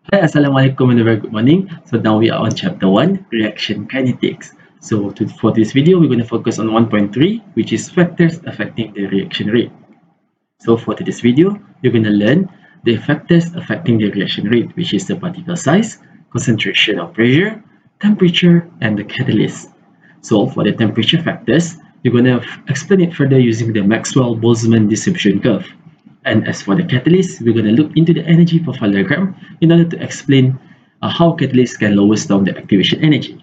Hi, Assalamualaikum and a very good morning. So now we are on chapter 1, reaction kinetics. For this video, we're going to focus on 1.3, which is factors affecting the reaction rate. So for today's video, you're going to learn the factors affecting the reaction rate, which is the particle size, concentration of pressure, temperature, and the catalyst. So for the temperature factors, you're going to explain it further using the Maxwell-Boltzmann distribution curve. And as for the catalyst, we're going to look into the energy profile diagram in order to explain how catalysts can lower down the activation energy.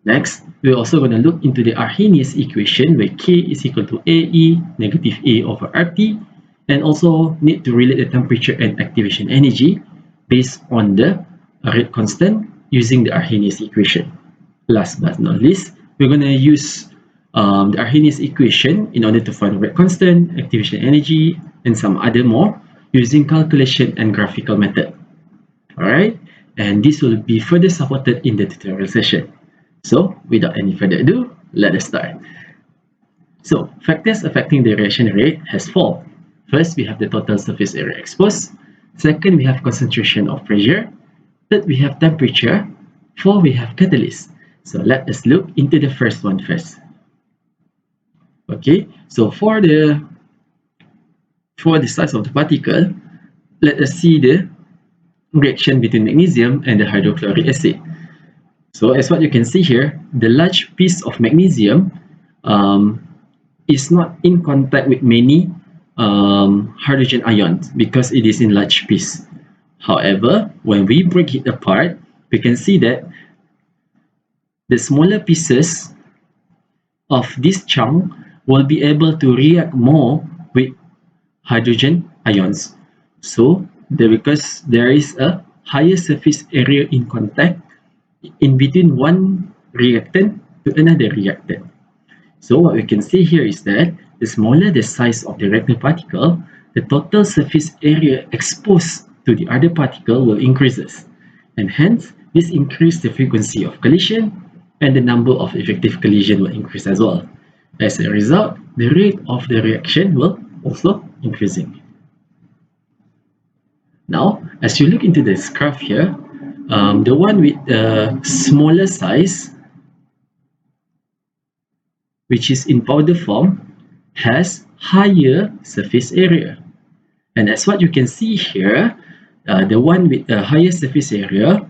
Next, we're also going to look into the Arrhenius equation where K is equal to AE negative A over RT, and also need to relate the temperature and activation energy based on the rate constant using the Arrhenius equation. Last but not least, we're going to use the Arrhenius equation in order to find rate constant, activation energy, and some other more using calculation and graphical method. Alright, and this will be further supported in the tutorial session. So without any further ado, let us start. So factors affecting the reaction rate has four. First, we have the total surface area exposed. Second, we have concentration of pressure. Third, we have temperature. Four, we have catalyst. So let us look into the first one first. Okay, so for the size of the particle, let us see the reaction between magnesium and the hydrochloric acid. So as what you can see here, the large piece of magnesium is not in contact with many hydrogen ions because it is in large piece. However, when we break it apart, we can see that the smaller pieces of this chunk will be able to react more with hydrogen ions. So because there is a higher surface area in contact in between one reactant to another reactant. So what we can see here is that the smaller the size of the reactant particle, the total surface area exposed to the other particle will increases, and hence this increase the frequency of collision, and the number of effective collision will increase as well. As a result, the rate of the reaction will also increasing. Now, as you look into this graph here, the one with the smaller size, which is in powder form, has higher surface area. And as what you can see here, the one with a higher surface area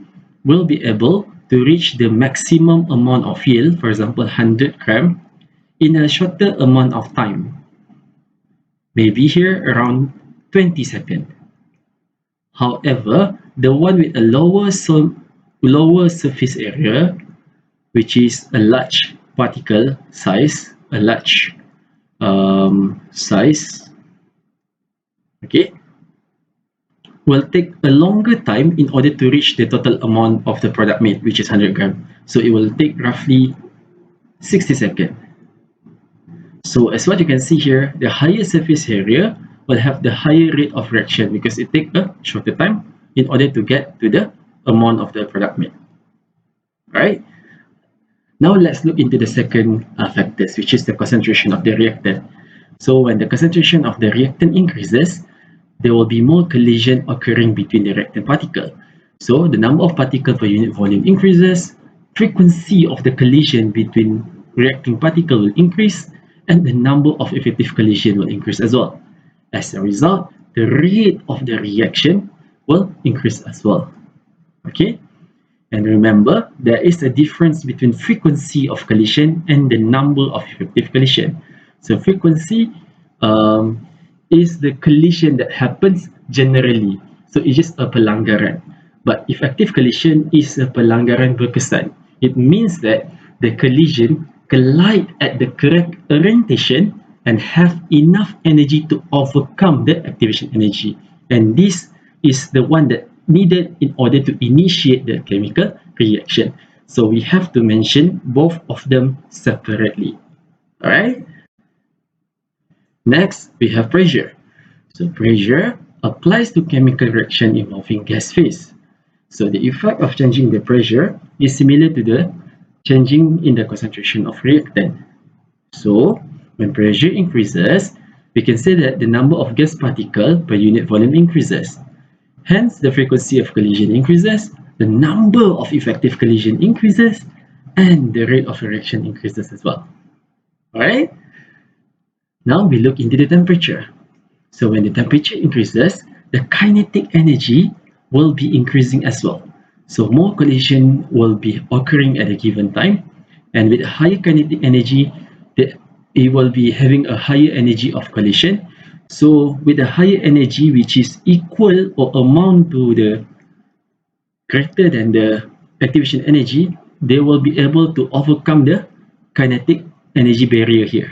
will be able to reach the maximum amount of yield, for example 100 gram, in a shorter amount of time. Maybe here around 20 seconds. However, the one with a lower surface area, which is a large particle size, size, okay, will take a longer time in order to reach the total amount of the product made, which is 100 gram. So it will take roughly 60 seconds. So as what you can see here, the higher surface area will have the higher rate of reaction because it takes a shorter time in order to get to the amount of the product made. Alright. Now let's look into the second factors, which is the concentration of the reactant. So when the concentration of the reactant increases, there will be more collision occurring between the reactant particle. So the number of particles per unit volume increases, frequency of the collision between reacting particle will increase, and the number of effective collision will increase as well. As a result, the rate of the reaction will increase as well. Okay? And remember, there is a difference between frequency of collision and the number of effective collision. So frequency is the collision that happens generally. So it's just a pelanggaran. But effective collision is a pelanggaran berkesan. It means that the collision collide at the correct orientation and have enough energy to overcome the activation energy. And this is the one that needed in order to initiate the chemical reaction. So we have to mention both of them separately. Alright? Next, we have pressure. So pressure applies to chemical reaction involving gas phase. So the effect of changing the pressure is similar to the changing in the concentration of reactant. So when pressure increases, we can say that the number of gas particles per unit volume increases. Hence, the frequency of collision increases, the number of effective collision increases, and the rate of reaction increases as well. Alright? Now we look into the temperature. So when the temperature increases, the kinetic energy will be increasing as well. So more collision will be occurring at a given time, and with higher kinetic energy, it will be having a higher energy of collision. So with a higher energy which is equal or amount to the greater than the activation energy, they will be able to overcome the kinetic energy barrier here.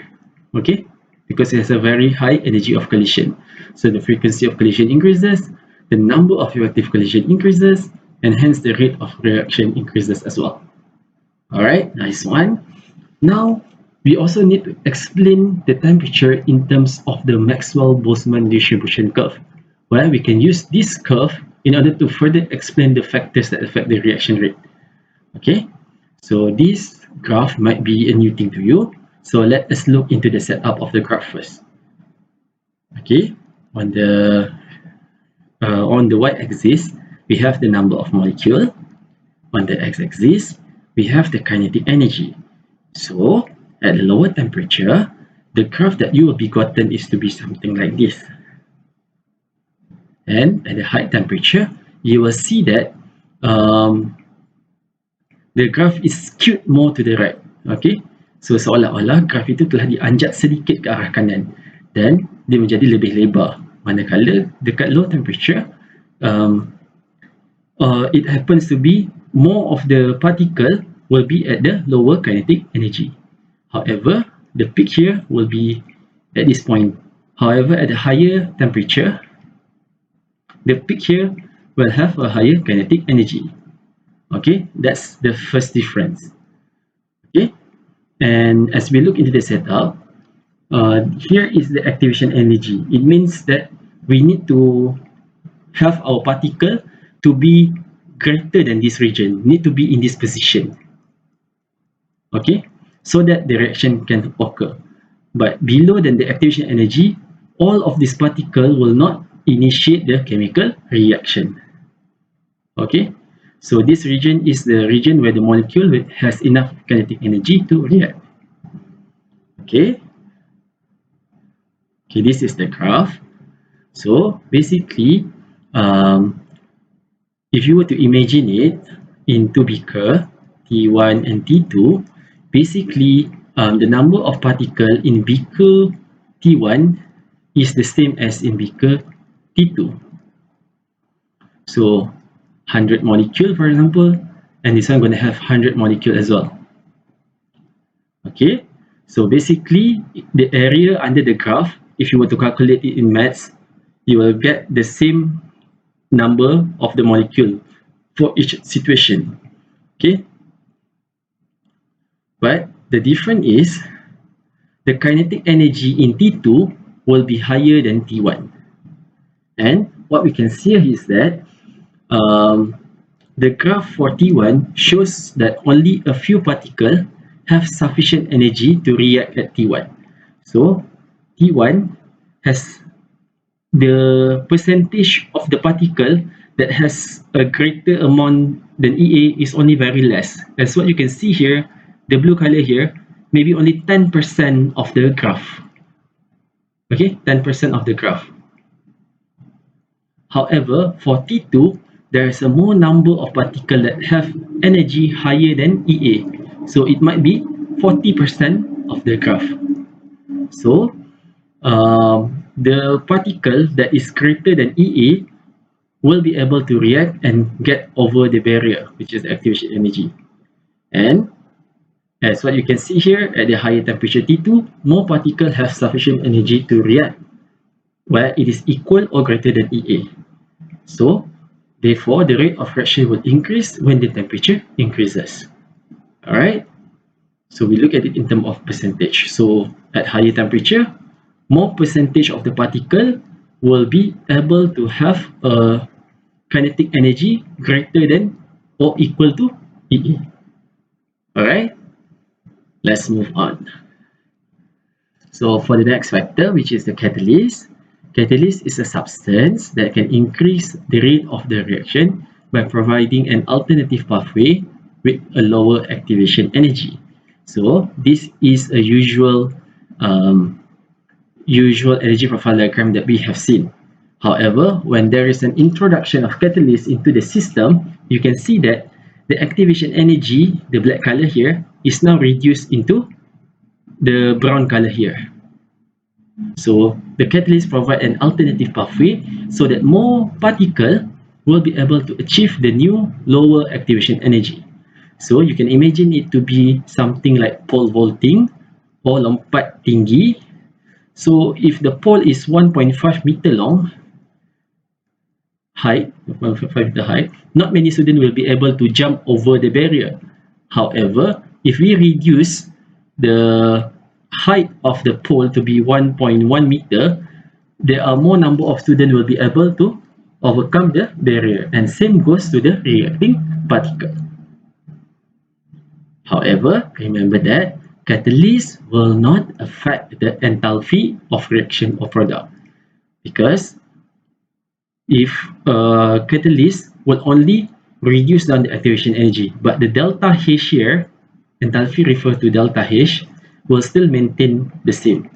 Okay, because it has a very high energy of collision. So the frequency of collision increases, the number of effective collision increases, and hence the rate of reaction increases as well. Alright, nice one. Now, we also need to explain the temperature in terms of the Maxwell-Boltzmann distribution curve, where we can use this curve in order to further explain the factors that affect the reaction rate. Okay, so this graph might be a new thing to you. So let us look into the setup of the graph first. Okay, on the y-axis, we have the number of molecule. On the x-axis, we have the kinetic energy. So at a lower temperature, the graph that you will be gotten is to be something like this. And at a high temperature, you will see that the graph is skewed more to the right. Okay, so seolah-olah graf itu telah dianjat sedikit ke arah kanan dan dia menjadi lebih lebar. Manakala dekat low temperature, it happens to be more of the particle will be at the lower kinetic energy. However, the peak here will be at this point. However, at the higher temperature, the peak here will have a higher kinetic energy. Okay, that's the first difference. Okay, and as we look into the setup, here is the activation energy. It means that we need to have our particle to be greater than this region, need to be in this position. Okay, so that the reaction can occur. But below than the activation energy, all of this particle will not initiate the chemical reaction. Okay, so this region is the region where the molecule has enough kinetic energy to react. Okay, this is the graph. So basically, if you were to imagine it in two beaker, T1 and T2, basically the number of particles in beaker T1 is the same as in beaker T2. So 100 molecule, for example, and this one going to have 100 molecule as well. Okay, so basically the area under the graph, if you were to calculate it in maths, you will get the same number of the molecule for each situation. Okay, but the difference is the kinetic energy in T2 will be higher than T1, and what we can see is that the graph for T1 shows that only a few particles have sufficient energy to react at T1. So T1 has the percentage of the particle that has a greater amount than EA is only very less. As what you can see here, the blue color here, maybe only 10% of the graph. Okay, 10% of the graph. However, for T2, there is a more number of particles that have energy higher than EA. So it might be 40% of the graph. So the particle that is greater than EA will be able to react and get over the barrier, which is the activation energy. And as what you can see here, at the higher temperature T2, more particles have sufficient energy to react, where it is equal or greater than EA. So therefore, the rate of reaction will increase when the temperature increases. Alright, so we look at it in terms of percentage. So at higher temperature, more percentage of the particle will be able to have a kinetic energy greater than or equal to EE. Alright, let's move on. So for the next factor, which is the catalyst, Catalyst is a substance that can increase the rate of the reaction by providing an alternative pathway with a lower activation energy. So this is a usual energy profile diagram that we have seen. However, when there is an introduction of catalyst into the system, you can see that the activation energy, the black color here, is now reduced into the brown color here. So the catalyst provide an alternative pathway so that more particle will be able to achieve the new lower activation energy. So you can imagine it to be something like pole vaulting or lompat tinggi. So if the pole is 1.5 meter long, height, 1.5 meter height, not many students will be able to jump over the barrier. However, if we reduce the height of the pole to be 1.1 meter, there are more number of students will be able to overcome the barrier, and same goes to the reacting particle. However, remember that catalyst will not affect the enthalpy of reaction or product, because if catalyst will only reduce down the activation energy, but the delta H here, enthalpy refers to delta H, will still maintain the same.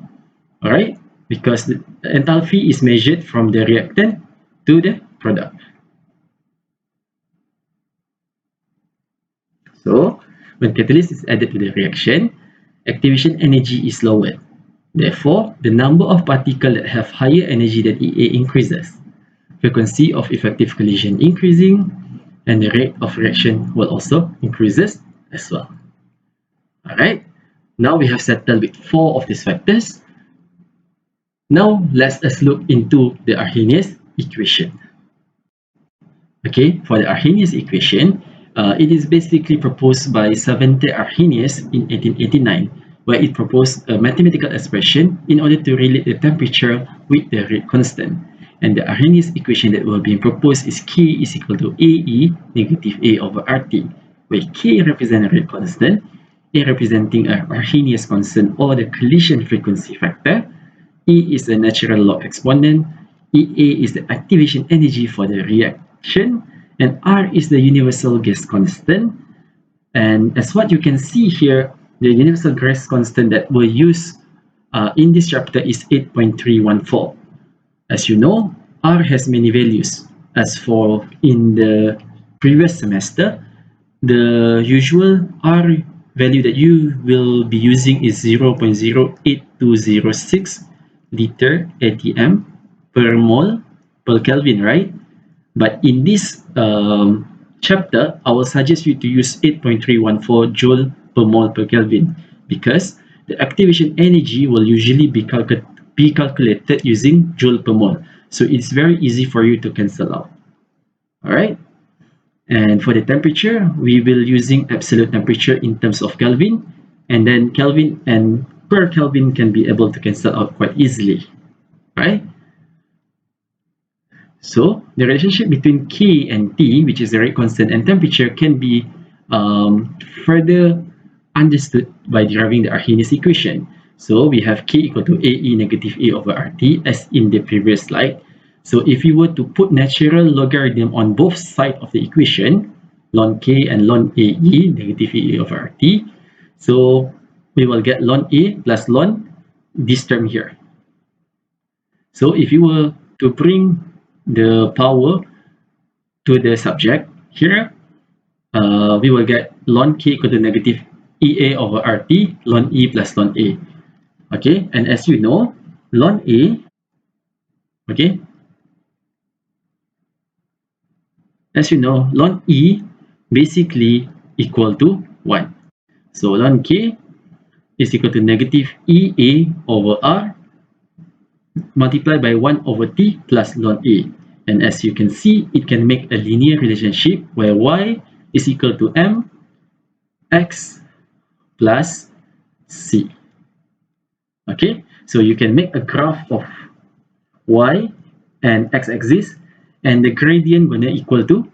All right, because the enthalpy is measured from the reactant to the product. So when catalyst is added to the reaction, activation energy is lowered. Therefore, the number of particles that have higher energy than EA increases. Frequency of effective collision increasing, and the rate of reaction will also increases as well. Alright, now we have settled with 4 of these factors. Now let us look into the Arrhenius equation. Okay, for the Arrhenius equation, it is basically proposed by Savante Arrhenius in 1889, where it proposed a mathematical expression in order to relate the temperature with the rate constant. And the Arrhenius equation that will be proposed is K is equal to AE negative A over RT, where K represents a rate constant, A representing a Arrhenius constant or the collision frequency factor, E is the natural log exponent, EA is the activation energy for the reaction, and R is the universal gas constant. And as what you can see here, the universal gas constant that we'll use in this chapter is 8.314. As you know, R has many values. As for in the previous semester, the usual R value that you will be using is 0.08206 liter ATM per mole per Kelvin, right? But in this chapter, I will suggest you to use 8.314 joule per mole per Kelvin, because the activation energy will usually be calculated using joule per mole. So it's very easy for you to cancel out. All right. And for the temperature, we will using absolute temperature in terms of Kelvin, and then Kelvin and per Kelvin can be able to cancel out quite easily, right? So the relationship between K and T, which is the rate constant, and temperature can be further understood by deriving the Arrhenius equation. So we have K equal to AE negative A over RT as in the previous slide. So if you were to put natural logarithm on both sides of the equation, ln K and ln AE negative A over RT, so we will get ln A plus ln this term here. So if you were to bring the power to the subject here, we will get ln K equal to negative EA over RT ln E plus ln A. Okay, and as you know, ln A, okay, as you know, ln E basically equal to 1. So ln K is equal to negative EA over R multiplied by 1 over T plus ln A. And as you can see, it can make a linear relationship where Y is equal to M X plus C. Okay, so you can make a graph of Y and x-axis, and the gradient gonna equal to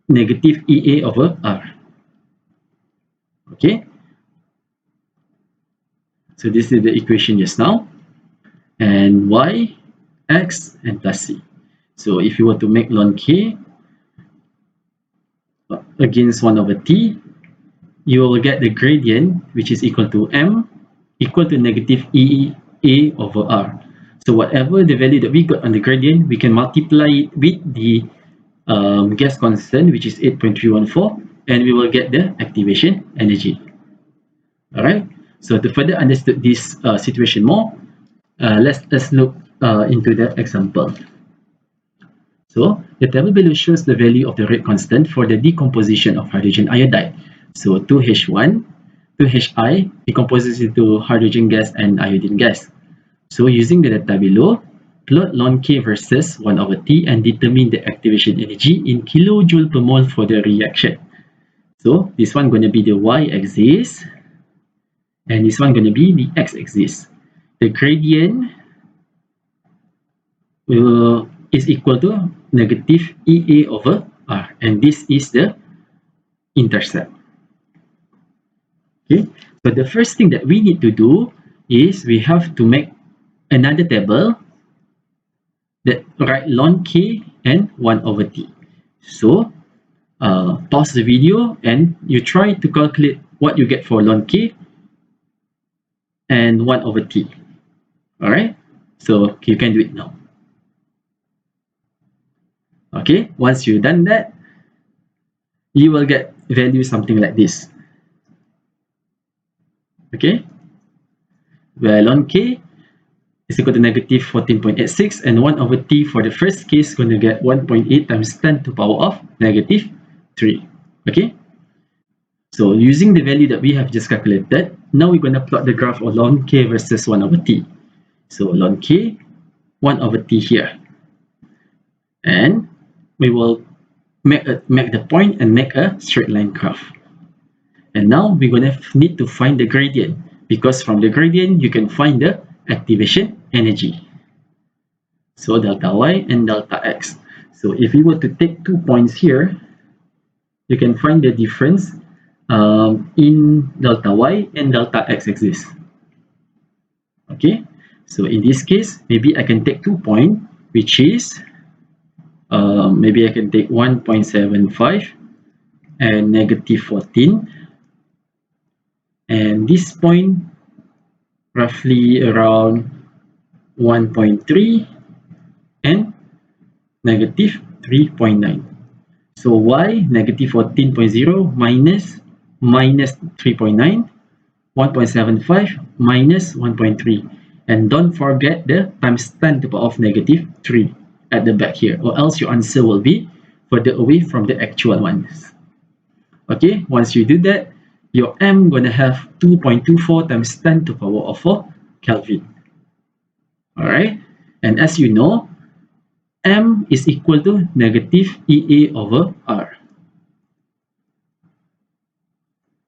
negative EA over R. Okay, so this is the equation just now, and Y x and plus c. So if you were to make ln k against 1 over t, you will get the gradient, which is equal to m equal to negative e a over r. So whatever the value that we got on the gradient, we can multiply it with the gas constant, which is 8.314, and we will get the activation energy. All right. So to further understand this situation more, let's look into the example. So the table below shows the value of the rate constant for the decomposition of hydrogen iodide. So 2H1, 2Hi decomposes into hydrogen gas and iodine gas. So using the data below, plot ln K versus 1 over T and determine the activation energy in kilojoule per mole for the reaction. So this one going to be the y-axis, and this one going to be the x-axis. The gradient is equal to negative EA over R, and this is the intercept. Okay, so the first thing that we need to do is we have to make another table that write ln K and 1 over T. So pause the video and you try to calculate what you get for ln K and 1 over T. All right, so you can do it now. Okay, once you've done that, you will get value something like this. Okay, where ln K is equal to negative 14.86, and 1 over T for the first case going to get 1.8 times 10 to the power of negative 3. Okay, so using the value that we have just calculated, now we're going to plot the graph of ln K versus 1 over T. So ln K, 1 over T here, and we will make the point and make a straight line graph. And now we're going to need to find the gradient, because from the gradient you can find the activation energy. So delta y and delta x. So if we were to take 2 points here, you can find the difference in delta y and delta x axis. Okay, so in this case, maybe I can take 2 points, which is maybe I can take 1.75 and negative 14, and this point roughly around 1.3 and negative 3.9. So y negative 14.0 minus 3.9, 1.75 minus 1.3, and don't forget the times 10 to the power of negative 3 at the back here, or else your answer will be further away from the actual ones. Okay, once you do that, your m gonna have 2.24 times 10 to the power of 4 Kelvin. All right, and as you know, m is equal to negative EA over R.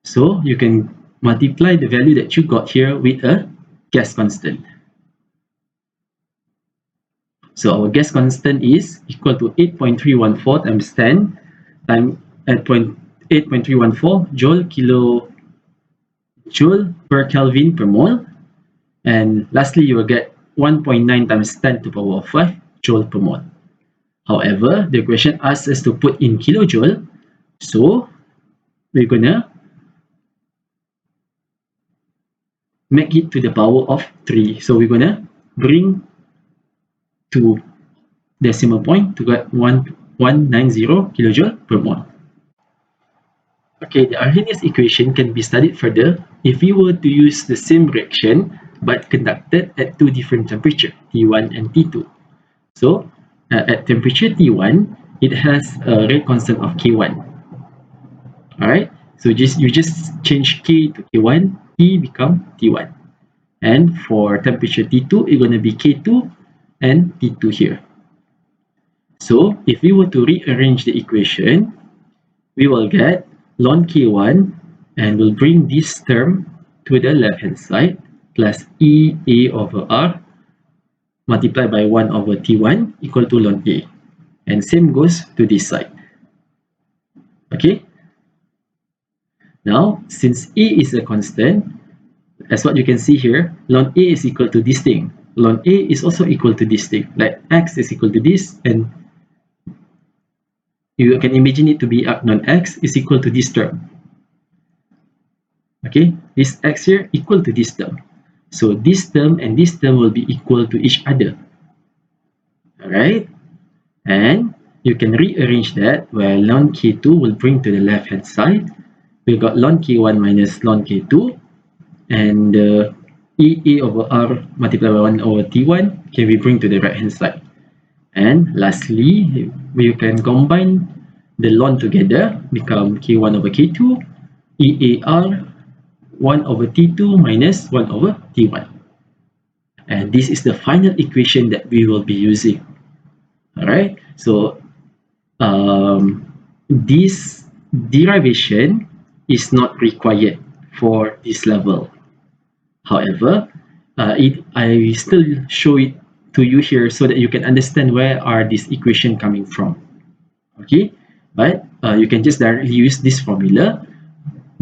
So you can multiply the value that you got here with a gas constant. So our gas constant is equal to 8.314 times 10 times 8.314 joule per Kelvin per mole. And lastly, you will get 1.9 times 10 to the power of 5 joule per mole. However, the question asks us to put in kilojoule, so we're gonna make it to the power of 3. So we're gonna bring to decimal point to get 1190 kilojoule per mole. Okay, the Arrhenius equation can be studied further if we were to use the same reaction but conducted at two different temperatures, T1 and T2. So at temperature T1, it has a rate constant of K1. Alright, so you just change K to K1, T become T1. And for temperature T2, it's going to be K2 and T2 here. So if we were to rearrange the equation, we will get ln K1, and we'll bring this term to the left hand side, plus EA over R multiplied by 1 over T1 equal to ln A. And same goes to this side. Okay. Now, since A is a constant, as what you can see here, ln A is equal to this thing, ln A is also equal to this thing, like x is equal to this, and you can imagine it to be ln x is equal to this term. Okay, this x here equal to this term. So this term and this term will be equal to each other. Alright, and you can rearrange that where ln k2 will bring to the left hand side. We got ln k1 minus ln k2, and EA over R multiplied by 1 over T1 can be bring to the right hand side. And lastly, we can combine the ln together, become K1 over K2, EAR 1 over T2 minus 1 over T1. And this is the final equation that we will be using. Alright, so this derivation is not required for this level. However, I still show it to you here so that you can understand where are this equation coming from. Okay, but you can just directly use this formula.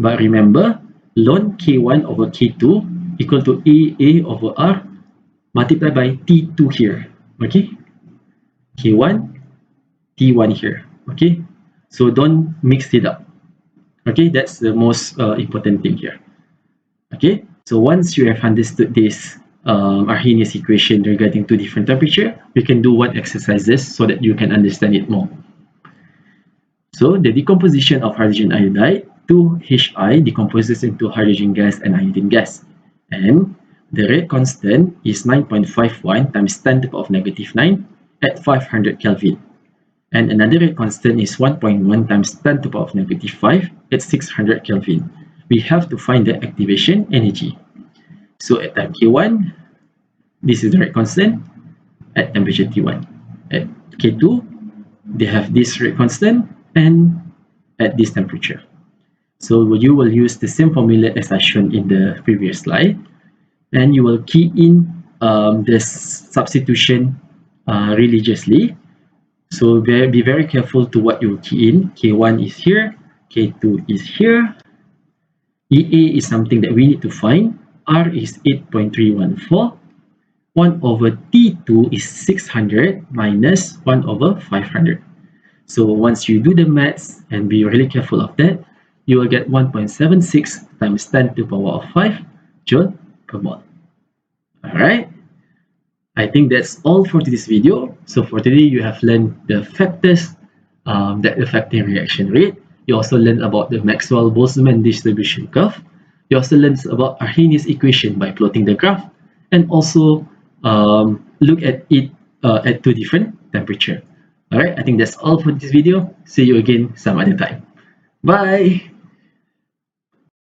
But remember, ln k1 over k2 equal to AA over R multiplied by T2 here. Okay, k1, T1 here. Okay, so don't mix it up. Okay, that's the most important thing here. Okay, so once you have understood this Arrhenius equation regarding two different temperature, we can do one exercises so that you can understand it more. So the decomposition of hydrogen iodide, 2Hi decomposes into hydrogen gas and iodine gas, and the rate constant is 9.51 times 10 to the power of negative 9 at 500 Kelvin. And another rate constant is 1.1 times 10 to the power of negative 5 at 600 Kelvin. We have to find the activation energy. So at time K1, this is the rate constant at temperature T1. At K2, they have this rate constant and at this temperature. So you will use the same formula as I shown in the previous slide, and you will key in the substitution religiously. So be very careful to what you key in. K1 is here, K2 is here, EA is something that we need to find, R is 8.314, 1 over T2 is 600 minus 1 over 500. So once you do the maths and be really careful of that, you will get 1.76 times 10 to the power of 5 joule per mole. Alright, I think that's all for today's video. So for today, you have learned the factors that affect the reaction rate. You also learned about the Maxwell-Boltzmann distribution curve. You also learned about Arrhenius equation by plotting the graph, and also look at it at two different temperature. Alright, I think that's all for this video. See you again some other time. Bye!